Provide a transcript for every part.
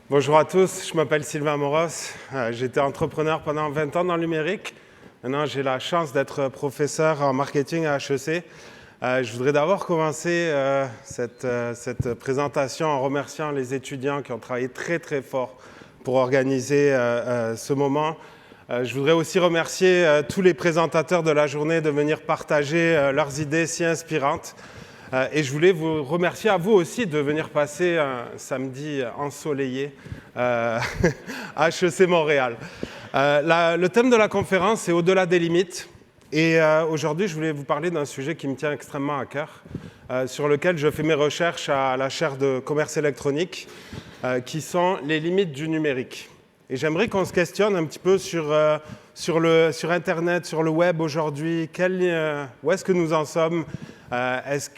Bonjour à tous, je m'appelle Sylvain Moros. J'étais entrepreneur pendant 20 ans dans le numérique. Maintenant, j'ai la chance d'être professeur en marketing à HEC. Je voudrais d'abord commencer cette présentation en remerciant les étudiants qui ont travaillé très très fort pour organiser ce moment. Je voudrais aussi remercier tous les présentateurs de la journée de venir partager leurs idées si inspirantes. Et je voulais vous remercier à vous aussi de venir passer un samedi ensoleillé à HEC Montréal. Le thème de la conférence, c'est Au-delà des limites. Et aujourd'hui, je voulais vous parler d'un sujet qui me tient extrêmement à cœur, sur lequel je fais mes recherches à la chaire de commerce électronique, qui sont les limites du numérique. Et j'aimerais qu'on se questionne un petit peu sur Internet, sur le web aujourd'hui. Où est-ce que nous en sommes ? Est-ce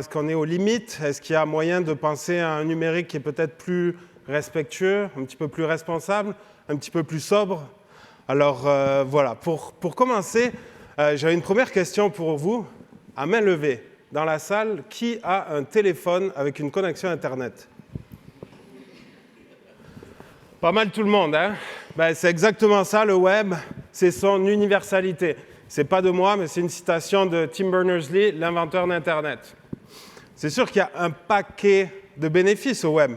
qu'on est aux limites ? Est-ce qu'il y a moyen de penser à un numérique qui est peut-être plus respectueux, un petit peu plus responsable, un petit peu plus sobre ? Alors voilà, pour commencer, j'avais une première question pour vous. À main levée, dans la salle, qui a un téléphone avec une connexion Internet ? Pas mal tout le monde, hein ? C'est exactement ça, le web, c'est son universalité. C'est pas de moi, mais c'est une citation de Tim Berners-Lee, l'inventeur d'Internet. C'est sûr qu'il y a un paquet de bénéfices au web.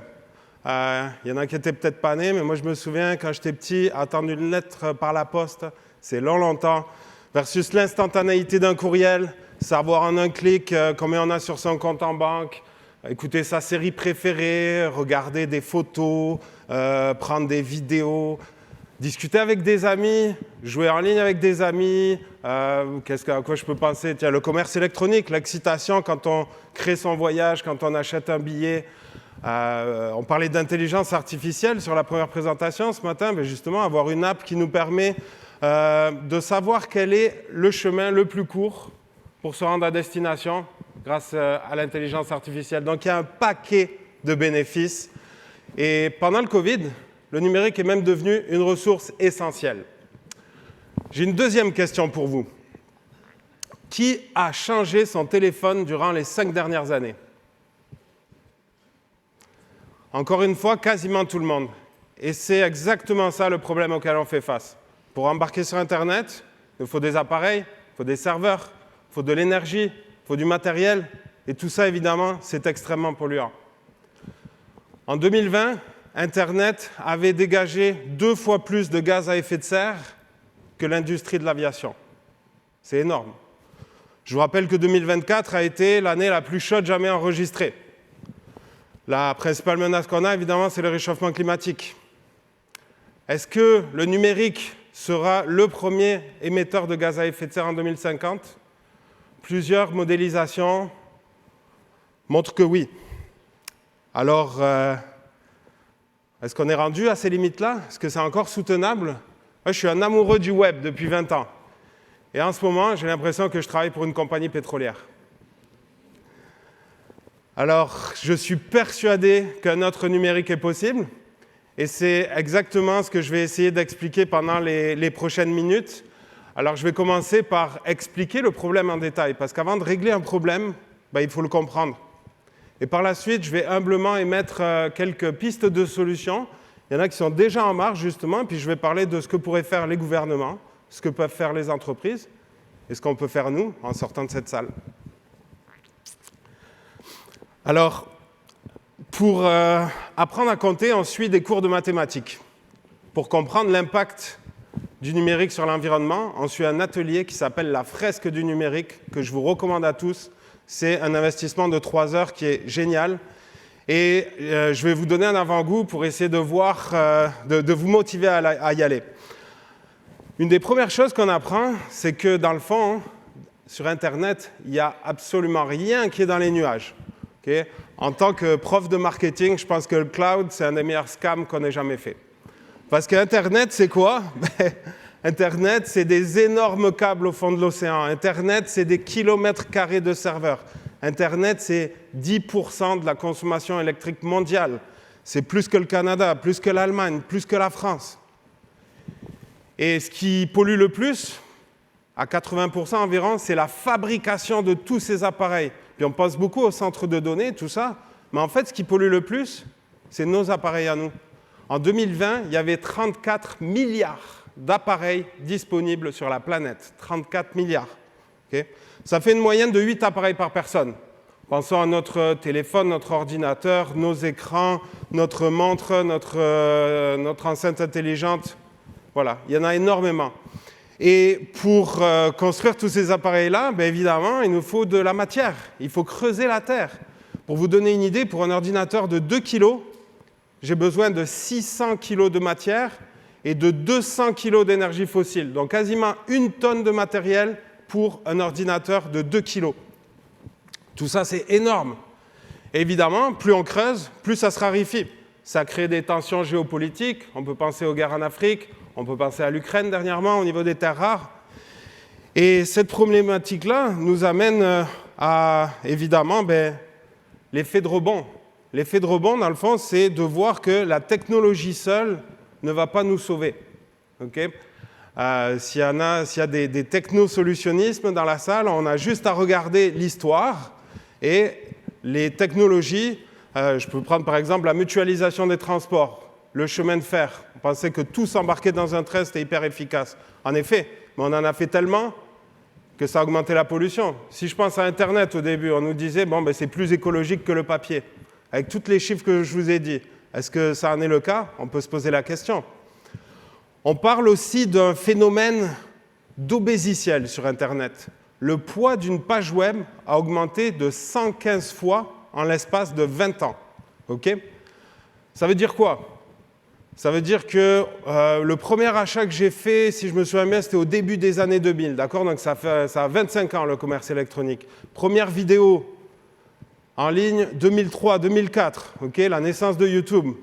Il y en a qui n'étaient peut-être pas nés, mais moi je me souviens, quand j'étais petit, attendre une lettre par la poste, c'est longtemps, versus l'instantanéité d'un courriel, savoir en un clic combien on a sur son compte en banque, écouter sa série préférée, regarder des photos, prendre des vidéos, discuter avec des amis, jouer en ligne avec des amis. À quoi je peux penser ? Tiens, le commerce électronique, l'excitation quand on crée son voyage, quand on achète un billet. On parlait d'intelligence artificielle sur la première présentation ce matin, mais justement avoir une app qui nous permet de savoir quel est le chemin le plus court pour se rendre à destination grâce à l'intelligence artificielle. Donc il y a un paquet de bénéfices. Et pendant le Covid, le numérique est même devenu une ressource essentielle. J'ai une deuxième question pour vous. Qui a changé son téléphone durant les 5 dernières années ? Encore une fois, quasiment tout le monde. Et c'est exactement ça le problème auquel on fait face. Pour embarquer sur Internet, il faut des appareils, il faut des serveurs, il faut de l'énergie, il faut du matériel. Et tout ça, évidemment, c'est extrêmement polluant. En 2020, Internet avait dégagé 2 fois plus de gaz à effet de serre que l'industrie de l'aviation. C'est énorme. Je vous rappelle que 2024 a été l'année la plus chaude jamais enregistrée. La principale menace qu'on a, évidemment, c'est le réchauffement climatique. Est-ce que le numérique sera le premier émetteur de gaz à effet de serre en 2050 ? Plusieurs modélisations montrent que oui. Alors, est-ce qu'on est rendu à ces limites-là ? Est-ce que c'est encore soutenable ? Moi, je suis un amoureux du web depuis 20 ans. Et en ce moment, j'ai l'impression que je travaille pour une compagnie pétrolière. Alors, je suis persuadé qu'un autre numérique est possible. Et c'est exactement ce que je vais essayer d'expliquer pendant les prochaines minutes. Alors, je vais commencer par expliquer le problème en détail. Parce qu'avant de régler un problème, il faut le comprendre. Et par la suite, je vais humblement émettre quelques pistes de solutions. Il y en a qui sont déjà en marche, justement, puis je vais parler de ce que pourraient faire les gouvernements, ce que peuvent faire les entreprises, et ce qu'on peut faire, nous, en sortant de cette salle. Alors, pour apprendre à compter, on suit des cours de mathématiques. Pour comprendre l'impact du numérique sur l'environnement, on suit un atelier qui s'appelle la fresque du numérique, que je vous recommande à tous. C'est un investissement de 3 heures qui est génial. Et je vais vous donner un avant-goût pour essayer de voir, de vous motiver à y aller. Une des premières choses qu'on apprend, c'est que dans le fond, sur Internet, il n'y a absolument rien qui est dans les nuages. Okay ? En tant que prof de marketing, je pense que le cloud, c'est un des meilleurs scams qu'on ait jamais fait. Parce qu'Internet, c'est quoi ? Internet, c'est des énormes câbles au fond de l'océan. Internet, c'est des kilomètres carrés de serveurs. Internet, c'est 10% de la consommation électrique mondiale. C'est plus que le Canada, plus que l'Allemagne, plus que la France. Et ce qui pollue le plus, à 80% environ, c'est la fabrication de tous ces appareils. Puis on pense beaucoup aux centres de données, tout ça, mais en fait, ce qui pollue le plus, c'est nos appareils à nous. En 2020, il y avait 34 milliards d'appareils disponibles sur la planète. 34 milliards. Okay, ça fait une moyenne de 8 appareils par personne. Pensons à notre téléphone, notre ordinateur, nos écrans, notre montre, notre enceinte intelligente. Voilà, il y en a énormément. Et pour construire tous ces appareils-là, bien évidemment, il nous faut de la matière. Il faut creuser la terre. Pour vous donner une idée, pour un ordinateur de 2 kg, j'ai besoin de 600 kg de matière et de 200 kg d'énergie fossile. Donc quasiment 1 tonne de matériel pour un ordinateur de 2 kg. Tout ça, c'est énorme. Et évidemment, plus on creuse, plus ça se raréfie. Ça crée des tensions géopolitiques. On peut penser aux guerres en Afrique. On peut penser à l'Ukraine dernièrement au niveau des terres rares. Et cette problématique-là nous amène à, évidemment, l'effet de rebond. L'effet de rebond, dans le fond, c'est de voir que la technologie seule ne va pas nous sauver. Okay, s'il y a des technosolutionnismes dans la salle, on a juste à regarder l'histoire et les technologies. Je peux prendre par exemple la mutualisation des transports, le chemin de fer. On pensait que tout s'embarquer dans un train, c'était hyper efficace. En effet, mais on en a fait tellement que ça a augmenté la pollution. Si je pense à Internet au début, on nous disait c'est plus écologique que le papier. Avec tous les chiffres que je vous ai dit, est-ce que ça en est le cas? On peut se poser la question. On parle aussi d'un phénomène d'obésiciel sur Internet. Le poids d'une page web a augmenté de 115 fois en l'espace de 20 ans. Okay, ça veut dire quoi? Ça veut dire que le premier achat que j'ai fait, si je me souviens bien, c'était au début des années 2000. D'accord, donc ça a 25 ans, le commerce électronique. Première vidéo en ligne, 2003-2004, okay, la naissance de YouTube.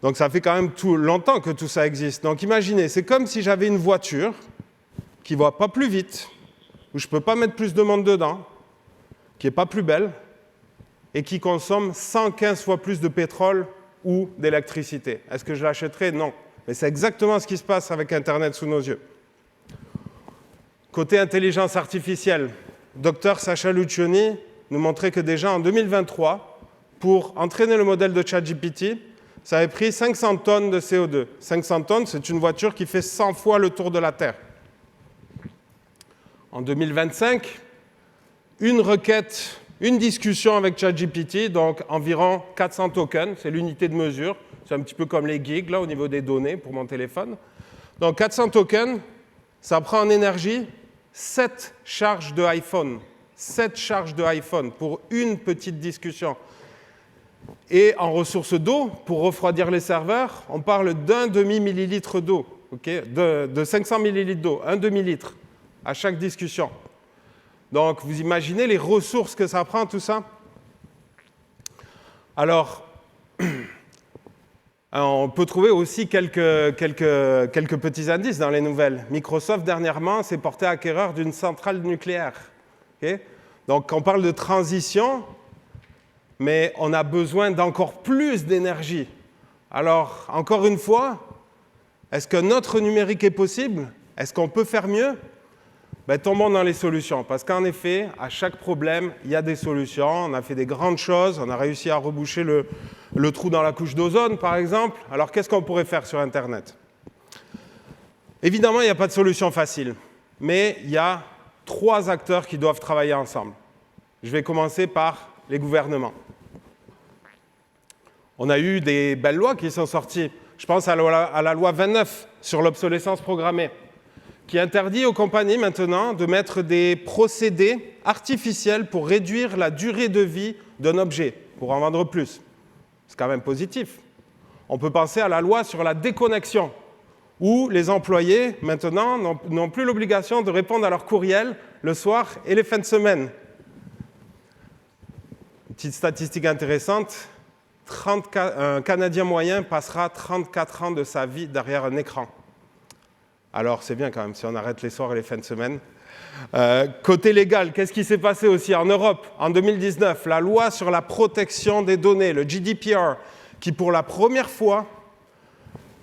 Donc ça fait quand même longtemps que tout ça existe. Donc imaginez, c'est comme si j'avais une voiture qui ne va pas plus vite, où je ne peux pas mettre plus de monde dedans, qui n'est pas plus belle, et qui consomme 115 fois plus de pétrole ou d'électricité. Est-ce que je l'achèterais? Non. Mais c'est exactement ce qui se passe avec Internet sous nos yeux. Côté intelligence artificielle, Dr Sacha Lucioni nous montrait que déjà en 2023, pour entraîner le modèle de ChatGPT, ça avait pris 500 tonnes de CO2. 500 tonnes, c'est une voiture qui fait 100 fois le tour de la Terre. En 2025, une requête, une discussion avec ChatGPT, donc environ 400 tokens, c'est l'unité de mesure. C'est un petit peu comme les gigs, là, au niveau des données pour mon téléphone. Donc 400 tokens, ça prend en énergie 7 charges de iPhone. 7 charges de iPhone pour une petite discussion. Et en ressources d'eau, pour refroidir les serveurs, on parle d'un demi-millilitre d'eau, okay, de 500 millilitres d'eau, un demi-litre à chaque discussion. Donc, vous imaginez les ressources que ça prend, tout ça? Alors, on peut trouver aussi quelques petits indices dans les nouvelles. Microsoft, dernièrement, s'est porté acquéreur d'une centrale nucléaire. Okay, donc, on parle de transition, mais on a besoin d'encore plus d'énergie. Alors, encore une fois, est-ce que notre numérique est possible? Est-ce qu'on peut faire mieux? Tombons dans les solutions, parce qu'en effet, à chaque problème, il y a des solutions. On a fait des grandes choses, on a réussi à reboucher le trou dans la couche d'ozone, par exemple. Alors, qu'est-ce qu'on pourrait faire sur Internet? Évidemment, il n'y a pas de solution facile, mais il y a 3 acteurs qui doivent travailler ensemble. Je vais commencer par les gouvernements. On a eu des belles lois qui sont sorties. Je pense à la loi 29 sur l'obsolescence programmée, qui interdit aux compagnies maintenant de mettre des procédés artificiels pour réduire la durée de vie d'un objet, pour en vendre plus. C'est quand même positif. On peut penser à la loi sur la déconnexion, où les employés, maintenant, n'ont plus l'obligation de répondre à leur courriel le soir et les fins de semaine. Une petite statistique intéressante, un Canadien moyen passera 34 ans de sa vie derrière un écran. Alors, c'est bien quand même, si on arrête les soirs et les fins de semaine. Côté légal, qu'est-ce qui s'est passé aussi en Europe? En 2019, la loi sur la protection des données, le GDPR, qui pour la première fois,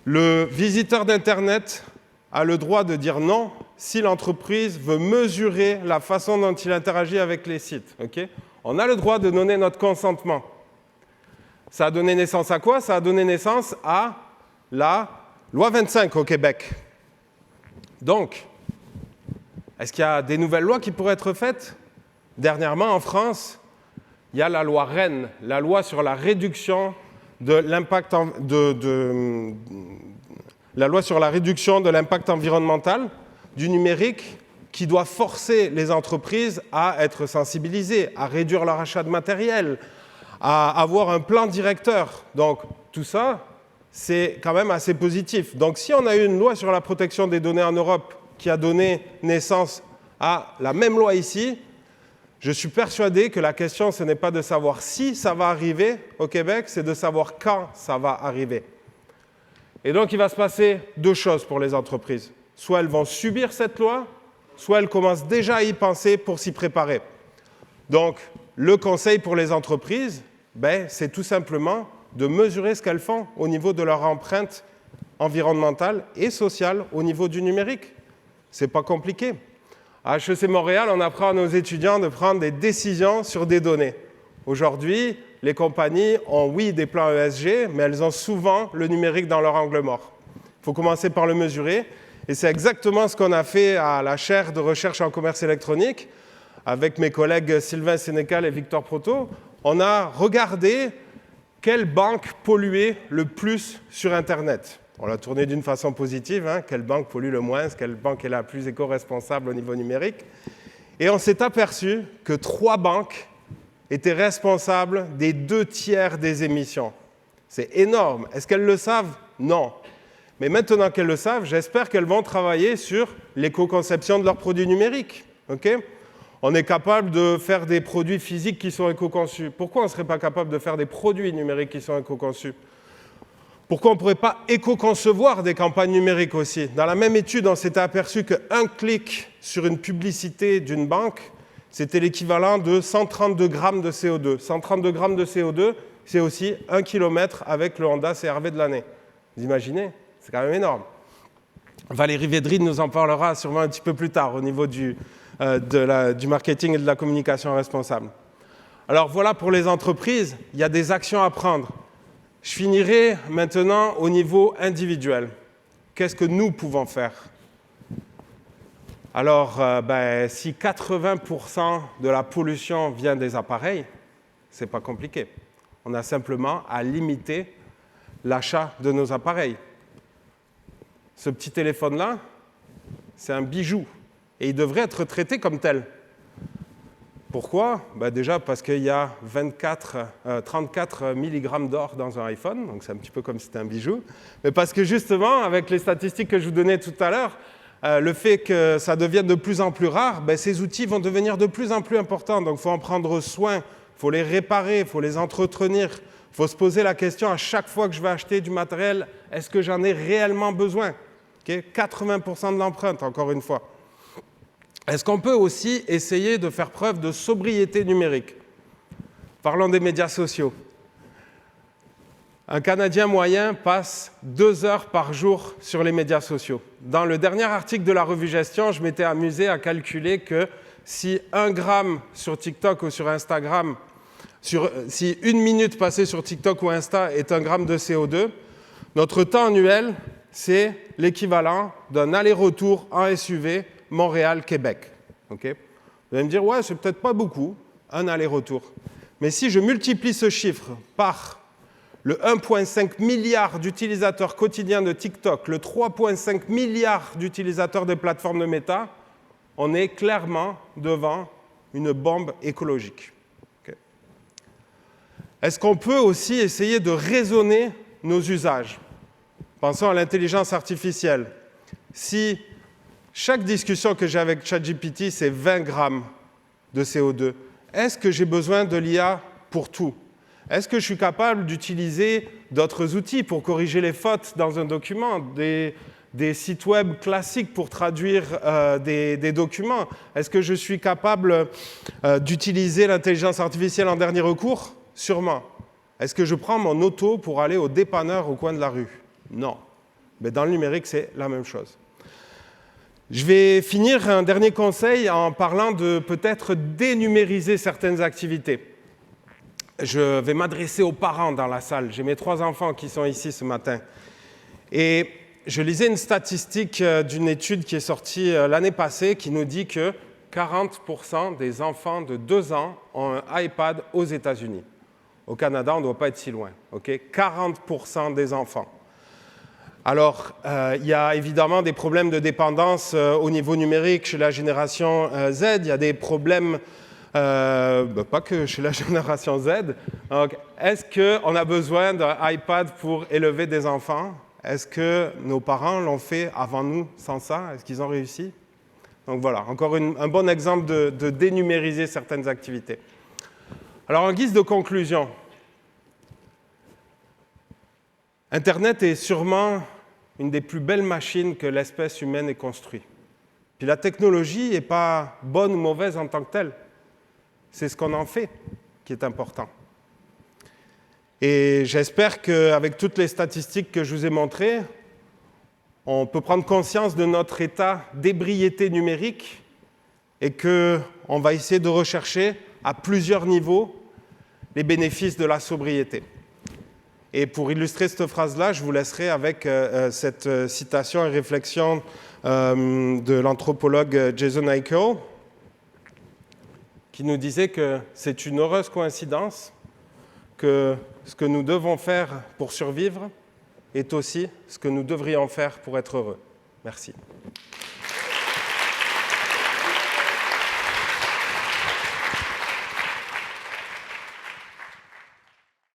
le visiteur d'Internet a le droit de dire non si l'entreprise veut mesurer la façon dont il interagit avec les sites. Okay? On a le droit de donner notre consentement. Ça a donné naissance à quoi? Ça a donné naissance à la loi 25 au Québec. Donc, est-ce qu'il y a des nouvelles lois qui pourraient être faites? Dernièrement, en France, il y a la loi REEN, la loi sur la réduction de l'impact la loi sur la réduction de l'impact environnemental du numérique qui doit forcer les entreprises à être sensibilisées, à réduire leur achat de matériel, à avoir un plan directeur. Donc, tout ça, c'est quand même assez positif. Donc, si on a eu une loi sur la protection des données en Europe qui a donné naissance à la même loi ici, je suis persuadé que la question, ce n'est pas de savoir si ça va arriver au Québec, c'est de savoir quand ça va arriver. Et donc, il va se passer deux choses pour les entreprises. Soit elles vont subir cette loi, soit elles commencent déjà à y penser pour s'y préparer. Donc, le conseil pour les entreprises, c'est tout simplement de mesurer ce qu'elles font au niveau de leur empreinte environnementale et sociale au niveau du numérique. Ce n'est pas compliqué. À HEC Montréal, on apprend à nos étudiants de prendre des décisions sur des données. Aujourd'hui, les compagnies ont, oui, des plans ESG, mais elles ont souvent le numérique dans leur angle mort. Il faut commencer par le mesurer. Et c'est exactement ce qu'on a fait à la chaire de recherche en commerce électronique avec mes collègues Sylvain Sénécal et Victor Proto. On a regardé quelle banque polluait le plus sur Internet. On l'a tourné d'une façon positive, quelle banque pollue le moins, quelle banque est la plus éco-responsable au niveau numérique. Et on s'est aperçu que 3 banques étaient responsables des 2/3 des émissions. C'est énorme. Est-ce qu'elles le savent? Non. Mais maintenant qu'elles le savent, j'espère qu'elles vont travailler sur l'éco-conception de leurs produits numériques. Okay? On est capable de faire des produits physiques qui sont éco-conçus. Pourquoi on ne serait pas capable de faire des produits numériques qui sont éco-conçus? Pourquoi on ne pourrait pas éco-concevoir des campagnes numériques aussi? Dans la même étude, on s'était aperçu qu'un clic sur une publicité d'une banque, c'était l'équivalent de 132 grammes de CO2. 132 grammes de CO2, c'est aussi 1 km avec le Honda CR-V de l'année. Vous imaginez? C'est quand même énorme. Valérie Védrine nous en parlera sûrement un petit peu plus tard au niveau du marketing et de la communication responsable. Alors voilà pour les entreprises, il y a des actions à prendre. Je finirai maintenant au niveau individuel. Qu'est-ce que nous pouvons faire? Alors, si 80% de la pollution vient des appareils, ce n'est pas compliqué. On a simplement à limiter l'achat de nos appareils. Ce petit téléphone-là, c'est un bijou. Et il devrait être traité comme tel. Pourquoi? Déjà parce qu'il y a 34 mg d'or dans un iPhone, donc c'est un petit peu comme si c'était un bijou. Mais parce que justement, avec les statistiques que je vous donnais tout à l'heure, le fait que ça devienne de plus en plus rare, ces outils vont devenir de plus en plus importants. Donc il faut en prendre soin, il faut les réparer, il faut les entretenir. Il faut se poser la question à chaque fois que je vais acheter du matériel, est-ce que j'en ai réellement besoin? 80% de l'empreinte, encore une fois. Est-ce qu'on peut aussi essayer de faire preuve de sobriété numérique? Parlons des médias sociaux. Un Canadien moyen passe 2 heures par jour sur les médias sociaux. Dans le dernier article de la revue Gestion, je m'étais amusé à calculer que si 1 gramme sur TikTok ou sur Instagram, si 1 minute passée sur TikTok ou Insta est 1 gramme de CO2, notre temps annuel, c'est l'équivalent d'un aller-retour en SUV Montréal-Québec. Okay? Vous allez me dire, ouais, c'est peut-être pas beaucoup, un aller-retour. Mais si je multiplie ce chiffre par le 1,5 milliard d'utilisateurs quotidiens de TikTok, le 3,5 milliards d'utilisateurs des plateformes de Meta, on est clairement devant une bombe écologique. Okay. Est-ce qu'on peut aussi essayer de raisonner nos usages? Pensons à l'intelligence artificielle. Si chaque discussion que j'ai avec ChatGPT, c'est 20 grammes de CO2, est-ce que j'ai besoin de l'IA pour tout? Est-ce que je suis capable d'utiliser d'autres outils pour corriger les fautes dans un document, des sites web classiques pour traduire des documents? Est-ce que je suis capable d'utiliser l'intelligence artificielle en dernier recours? Sûrement. Est-ce que je prends mon auto pour aller au dépanneur au coin de la rue? Non. Mais dans le numérique, c'est la même chose. Je vais finir un dernier conseil en parlant de peut-être dénumériser certaines activités. Je vais m'adresser aux parents dans la salle. J'ai mes 3 enfants qui sont ici ce matin. Et je lisais une statistique d'une étude qui est sortie l'année passée qui nous dit que 40% des enfants de 2 ans ont un iPad aux États-Unis. Au Canada, on ne doit pas être si loin. Okay, 40% des enfants. Alors, il y a évidemment des problèmes de dépendance au niveau numérique chez la génération Z. Il y a des problèmes, pas que chez la génération Z. Donc, est-ce qu'on a besoin d'un iPad pour élever des enfants? Est-ce que nos parents l'ont fait avant nous sans ça? Est-ce qu'ils ont réussi? Donc voilà, encore un bon exemple de dénumériser certaines activités. Alors, en guise de conclusion, Internet est sûrement une des plus belles machines que l'espèce humaine ait construite. Puis la technologie n'est pas bonne ou mauvaise en tant que telle. C'est ce qu'on en fait qui est important. Et j'espère qu'avec toutes les statistiques que je vous ai montrées, on peut prendre conscience de notre état d'ébriété numérique et qu'on va essayer de rechercher à plusieurs niveaux les bénéfices de la sobriété. Et pour illustrer cette phrase-là, je vous laisserai avec cette citation et réflexion de l'anthropologue Jason Hickel, qui nous disait que c'est une heureuse coïncidence que ce que nous devons faire pour survivre est aussi ce que nous devrions faire pour être heureux. Merci.